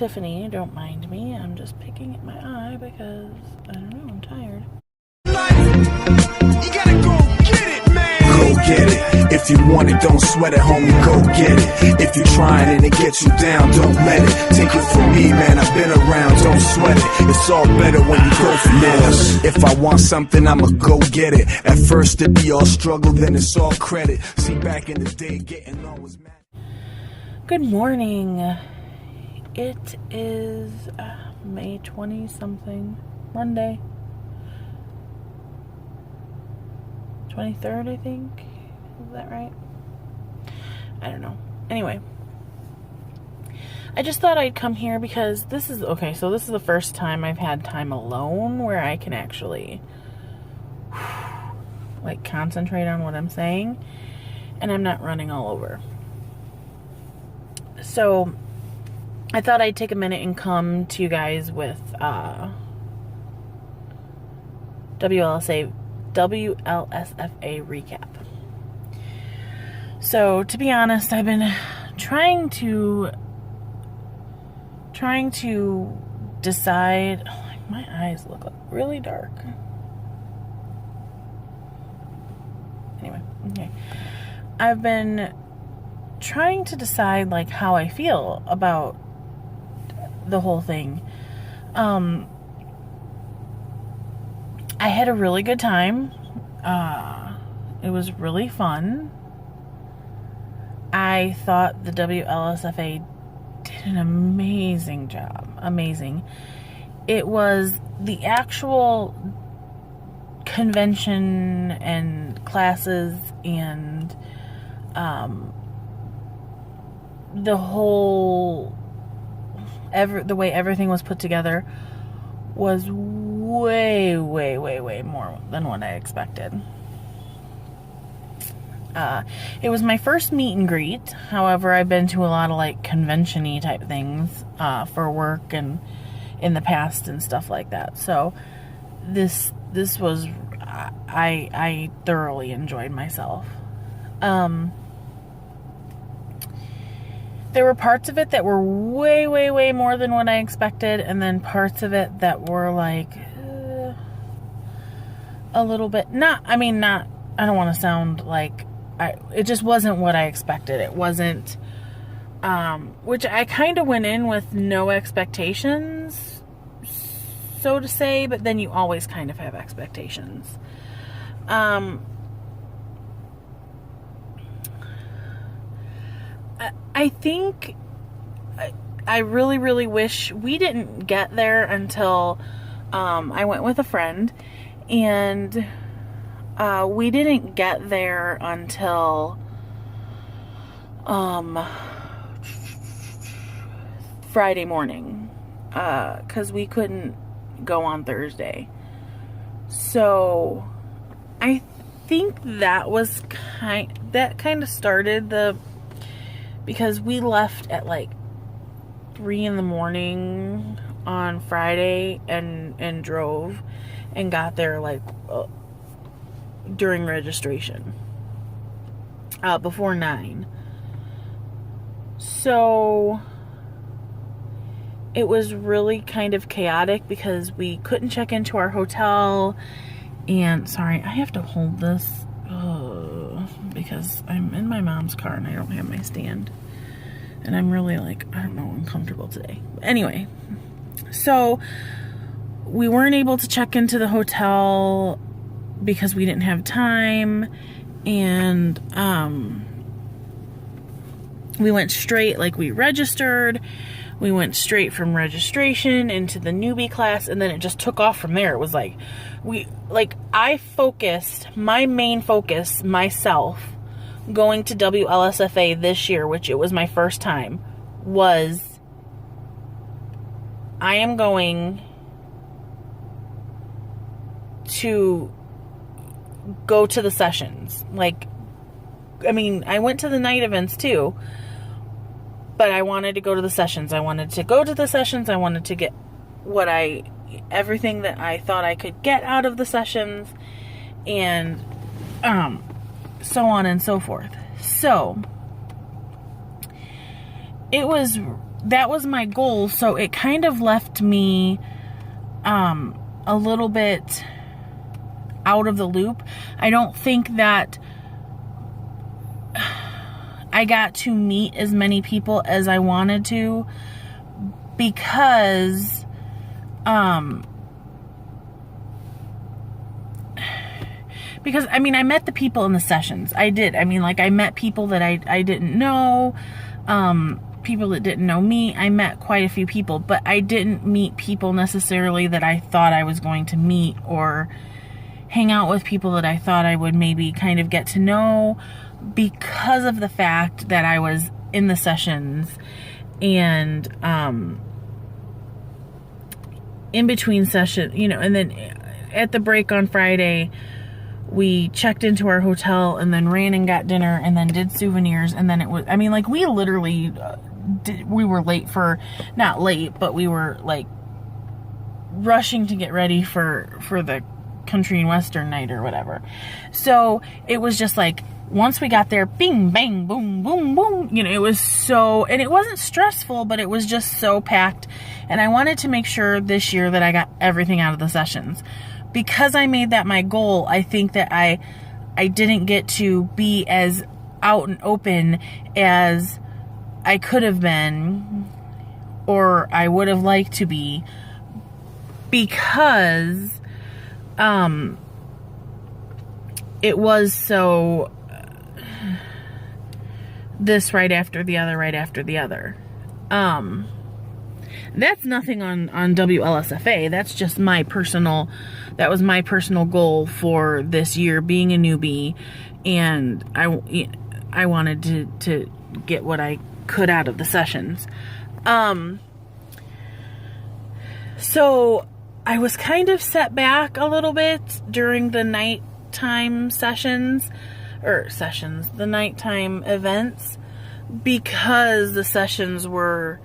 Tiffany, don't mind me. I'm just picking at my eye because, I don't know, I'm tired. You gotta go get it, man. Go get it. If you want it, don't sweat it, homie, go get it. If you're trying and it gets you down, don't let it. Take it from me, man, I've been around, don't sweat it. It's all better when you go for this. If I want something, I'ma go get it. At first it be all struggle, then it's all credit. See, back in the day, getting on was mad. Good morning. It is May 20-something, Monday. 23rd, I think. Is that right? I don't know. Anyway. I just thought I'd come here because this is the first time I've had time alone where I can actually like concentrate on what I'm saying and I'm not running all over. So I thought I'd take a minute and come to you guys with WLSFA recap. So to be honest, I've been trying to decide. My eyes look really dark. Anyway, okay. I've been trying to decide like how I feel about the whole thing. I had a really good time. It was really fun. I thought the WLSFA did an amazing job. Amazing. It was the actual convention and classes and the whole the way everything was put together was way more than what I expected. It was my first meet and greet. However, I've been to a lot of like convention-y type things for work and in the past and stuff like that. So this was I thoroughly enjoyed myself. There were parts of it that were way more than what I expected, and then parts of it that were like a little bit I don't want to sound like it just wasn't what I expected. It wasn't which I kind of went in with no expectations, so to say, but then you always kind of have expectations. I think I really wish we didn't get there until I went with a friend, and we didn't get there until Friday morning, because we couldn't go on Thursday. So I think that was kind of started because we left at like 3 a.m. on Friday and drove and got there like during registration before 9. So it was really kind of chaotic because we couldn't check into our hotel. And sorry, I have to hold this because I'm in my mom's car and I don't have my stand, and I'm really uncomfortable today. But anyway, so we weren't able to check into the hotel because we didn't have time, and we went straight, we registered, we went straight from registration into the newbie class, and then it just took off from there. It was my main focus, myself, going to WLSFA this year, which it was my first time, was I am going to go to the sessions. I went to the night events too, but I wanted to go to the sessions. I wanted to go to the sessions. I wanted to get everything that I thought I could get out of the sessions, and so on and so forth. So it was that was my goal. So it kind of left me a little bit out of the loop. I don't think that I got to meet as many people as I wanted to, because I mean, I met the people in the sessions. I did. I mean, like, I met people that I didn't know, people that didn't know me. I met quite a few people, but I didn't meet people necessarily that I thought I was going to meet, or hang out with people that I thought I would maybe kind of get to know, because of the fact that I was in the sessions. And in between session, you know, and then at the break on Friday, we checked into our hotel and then ran and got dinner and then did souvenirs. And then it was, I mean, like, we literally we were late for, not late, but we were like rushing to get ready for the country and western night or whatever. So it was just like, once we got there, bing, bang, boom, boom, boom, you know, it was so, and it wasn't stressful, but it was just so packed. And I wanted to make sure this year that I got everything out of the sessions. Because I made that my goal, I think that I didn't get to be as out and open as I could have been, or I would have liked to be, because it was so this right after the other, right after the other. That's nothing on WLSFA. That's just that was my personal goal for this year, being a newbie. And I wanted to get what I could out of the sessions. So I was kind of set back a little bit during the nighttime the nighttime events, because the sessions were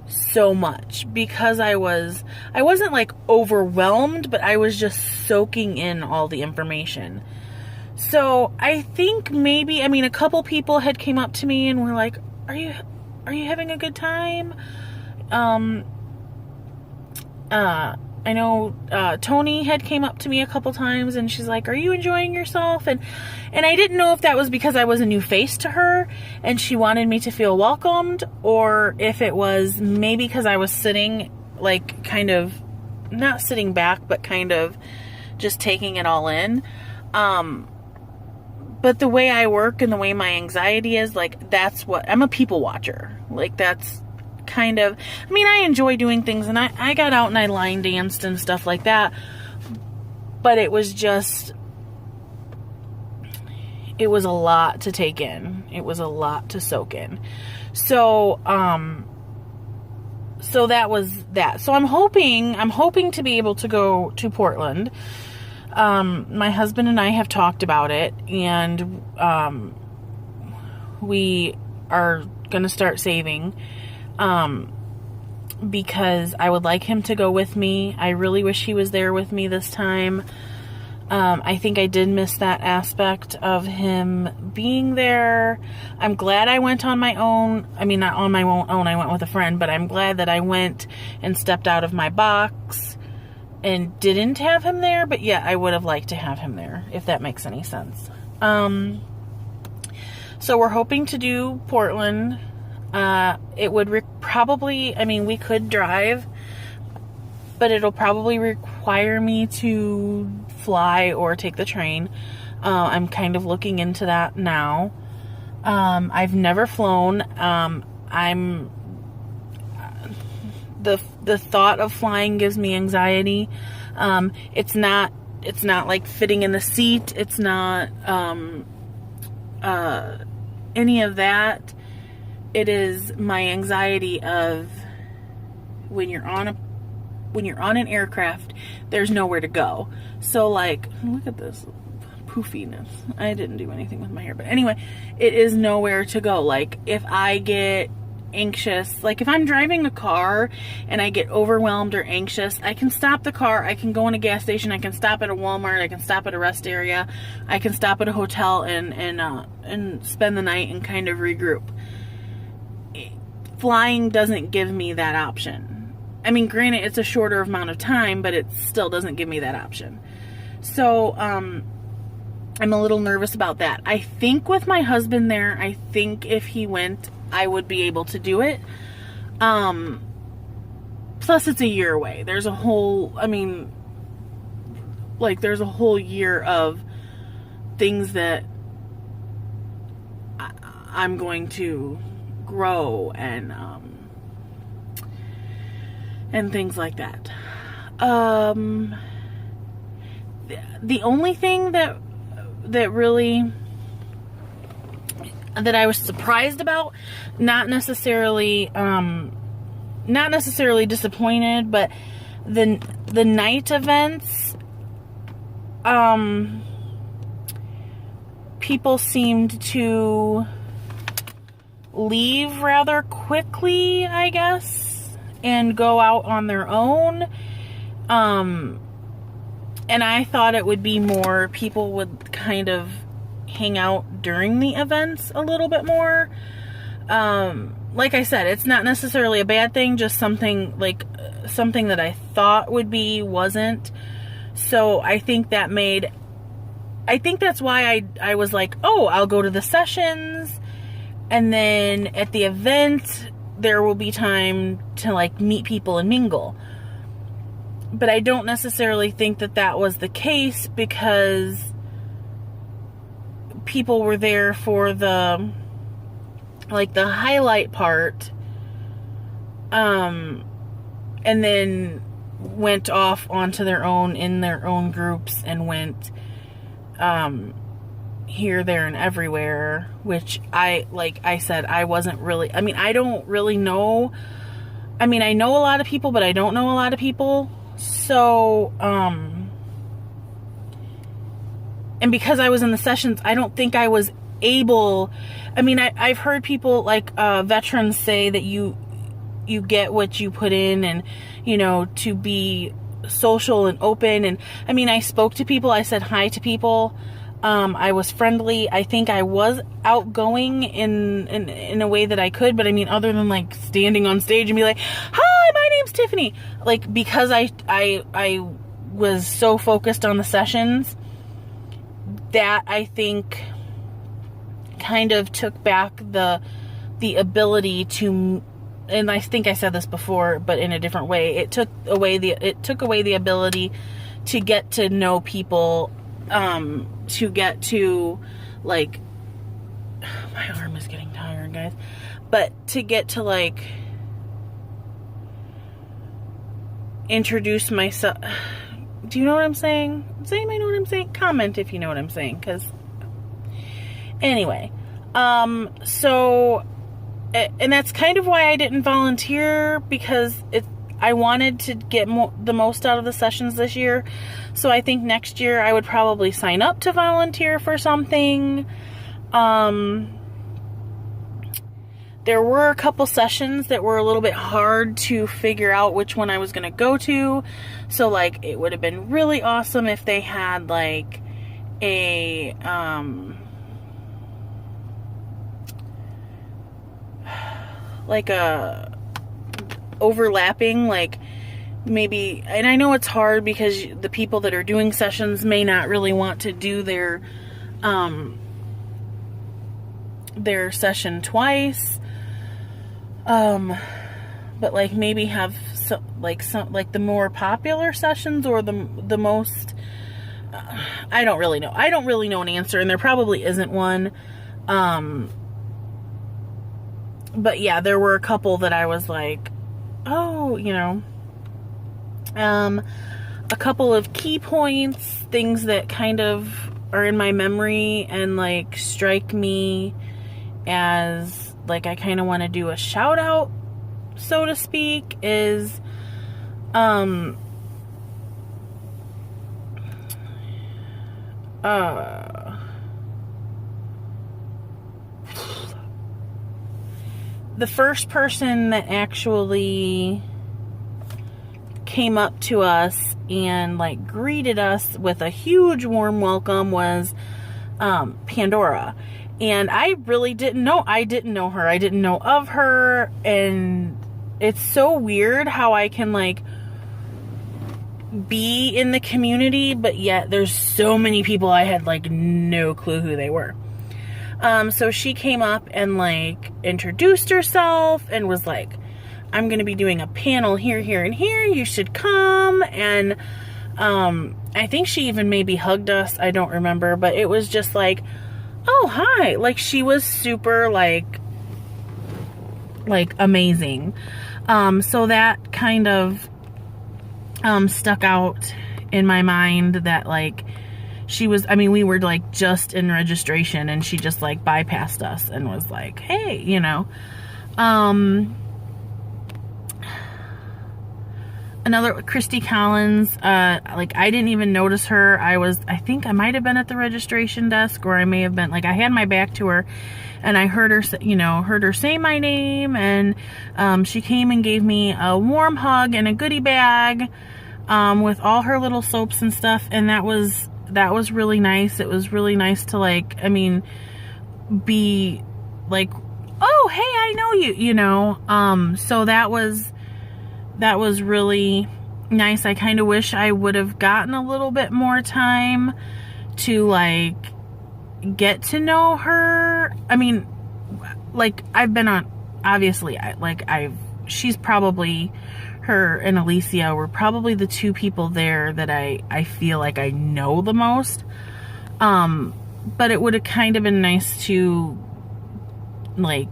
so much, because I wasn't like overwhelmed, but I was just soaking in all the information. So I think maybe, I mean, a couple people had came up to me and were like, are you having a good time? I know Tony had came up to me a couple times, and she's like, are you enjoying yourself? And I didn't know if that was because I was a new face to her and she wanted me to feel welcomed, or if it was maybe because I was sitting, like, kind of not sitting back, but kind of just taking it all in. But the way I work and the way my anxiety is, like, that's what, I'm a people watcher. Like, that's kind of, I mean, I enjoy doing things, and I got out and I line danced and stuff like that, but it was just, it was a lot to take in. It was a lot to soak in. So, so that was that. So I'm hoping to be able to go to Portland. My husband and I have talked about it, and we are going to start saving, because I would like him to go with me. I really wish he was there with me this time. I think I did miss that aspect of him being there. I'm glad I went on my own. I mean, not on my own, I went with a friend, but I'm glad that I went and stepped out of my box and didn't have him there. But yeah, I would have liked to have him there, if that makes any sense. So we're hoping to do Portland. It would probably, I mean, we could drive, but it'll probably require me to fly or take the train. I'm kind of looking into that now. I've never flown. The thought of flying gives me anxiety. It's not like fitting in the seat. It's not, any of that. It is my anxiety of when you're on an aircraft, there's nowhere to go. So, like, look at this poofiness. I didn't do anything with my hair, but anyway, it is nowhere to go. Like, if I get anxious, like if I'm driving a car and I get overwhelmed or anxious, I can stop the car, I can go in a gas station, I can stop at a Walmart, I can stop at a rest area, I can stop at a hotel and spend the night and kind of regroup. flying doesn't give me that option. I mean, granted, it's a shorter amount of time, but it still doesn't give me that option. So, I'm a little nervous about that. I think with my husband there, I think if he went, I would be able to do it. Plus it's a year away. There's a whole, there's a whole year of things that I'm going to grow and things like that. The only thing that really that I was surprised about, not necessarily disappointed, but the night events, people seemed to leave rather quickly, I guess, and go out on their own. And I thought it would be more, people would kind of hang out during the events a little bit more. Like I said, it's not necessarily a bad thing, just something that I thought would be, wasn't. So I think that's why I was like, oh, I'll go to the sessions, and then at the event, there will be time to like meet people and mingle. But I don't necessarily think that was the case, because people were there for the highlight part, and then went off onto their own, in their own groups, and went here, there, and everywhere, which like I said, I wasn't really, I don't really know. I know a lot of people, but I don't know a lot of people. So, and because I was in the sessions, I don't think I was able, I've heard people like, veterans say that you get what you put in, and, to be social and open. And I spoke to people, I said hi to people. I was friendly. I think I was outgoing in a way that I could, but other than like standing on stage and be like, hi, my name's Tiffany. Like, because I was so focused on the sessions, that I think kind of took back the ability to, and I think I said this before, but in a different way, it took away the ability to get to know people, to get to, like, my arm is getting tired, guys, but to get to, like, introduce myself. Do you know what I'm saying? Does anybody know what I'm saying? Comment if you know what I'm saying, because anyway, so, and that's kind of why I didn't volunteer, because I wanted to get the most out of the sessions this year. So I think next year I would probably sign up to volunteer for something. There were a couple sessions that were a little bit hard to figure out which one I was going to go to. So, like, it would have been really awesome if they had, like, a, overlapping, like, maybe, and I know it's hard because the people that are doing sessions may not really want to do their session twice, but like maybe have some the more popular sessions, or the most, I don't really know an answer, and there probably isn't one, but yeah, there were a couple that I was like, oh, a couple of key points, things that kind of are in my memory and like strike me as like I kind of want to do a shout out, so to speak, is the first person that actually came up to us and like greeted us with a huge warm welcome was Pandora. And I really didn't know. I didn't know her. I didn't know of her. And it's so weird how I can, like, be in the community, but yet there's so many people I had, like, no clue who they were. So she came up and, like, introduced herself and was like, I'm going to be doing a panel here, here, and here. You should come. And I think she even maybe hugged us. I don't remember. But it was just like, oh, hi. Like, she was super, like amazing. So that kind of stuck out in my mind that, like, she was, I mean, we were, like, just in registration, and she just, like, bypassed us and was like, hey, you know. Another, Christy Collins, like, I didn't even notice her. I think I might have been at the registration desk, or I may have been, like, I had my back to her, and I heard her, heard her say my name, and she came and gave me a warm hug and a goodie bag, with all her little soaps and stuff, and that was really nice. It was really nice to, like, I mean, be like, oh, hey, I know you, you know. So that was really nice. I kind of wish I would have gotten a little bit more time to, like, get to know her. I mean, like, I've been on, obviously, she's probably, her and Alicia were probably the two people there that I feel like I know the most. But it would have kind of been nice to, like,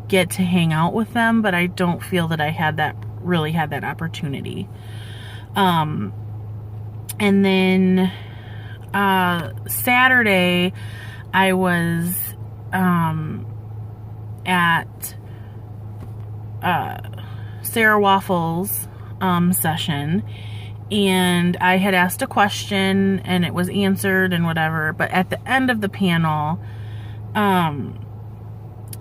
get to hang out with them, but I don't feel that I really had that opportunity. And then Saturday I was at Sarah Waffles' session, and I had asked a question and it was answered and whatever, but at the end of the panel,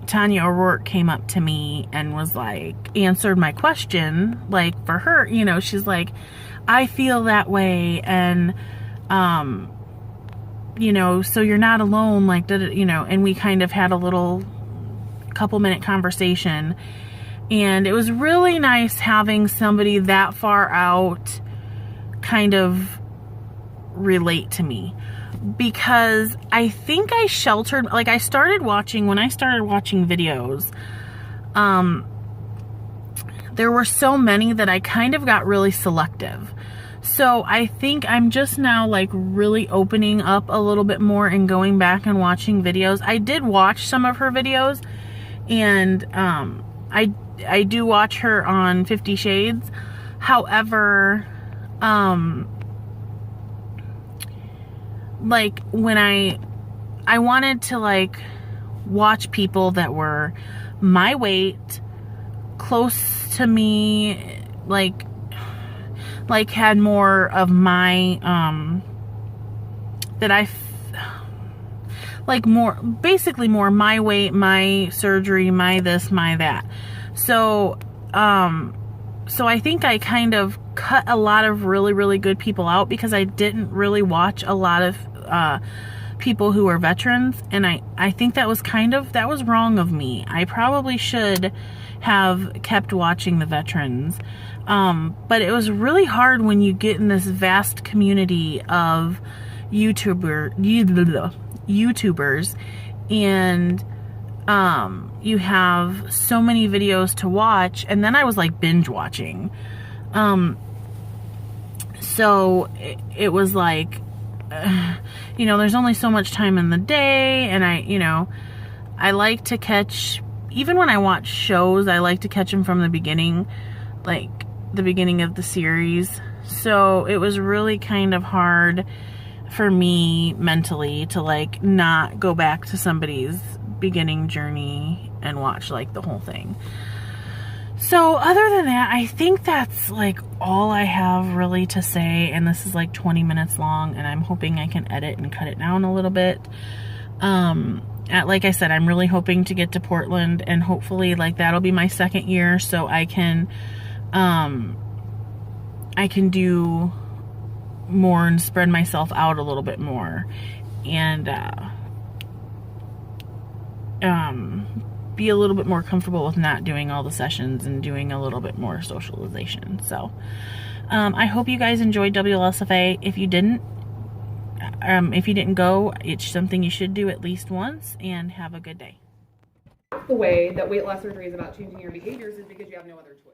Tanya O'Rourke came up to me and was like, answered my question, like, for her, you know, she's like, I feel that way, and you know, so you're not alone, like, you know, and we kind of had a little couple-minute conversation, and it was really nice having somebody that far out kind of relate to me, because I think I sheltered, like, when I started watching videos, there were so many that I kind of got really selective. So I think I'm just now, like, really opening up a little bit more and going back and watching videos. I did watch some of her videos, and I do watch her on 50 Shades. However, like, when I wanted to, like, watch people that were my weight, close to me, like had more of my, basically more my weight, my surgery, my this, my that. So I think I kind of cut a lot of really, really good people out because I didn't really watch a lot of people who are veterans, and I think that was wrong of me. I probably should have kept watching the veterans, but it was really hard when you get in this vast community of YouTubers, and you have so many videos to watch, and then I was, like, binge watching. So it was like, you know, there's only so much time in the day, and I like to catch, even when I watch shows, I like to catch them from the beginning, like the beginning of the series. So it was really kind of hard for me mentally to, like, not go back to somebody's beginning journey and watch, like, the whole thing. So other than that, I think that's, like, all I have really to say, and this is, like, 20 minutes long, and I'm hoping I can edit and cut it down a little bit. Like I said, I'm really hoping to get to Portland, and hopefully, like, that'll be my second year, so I can do more and spread myself out a little bit more, and be a little bit more comfortable with not doing all the sessions and doing a little bit more socialization. So I hope you guys enjoyed WLSFA. If you didn't go, it's something you should do at least once, and have a good day. The way that weight loss surgery is about changing your behaviors is because you have no other choice.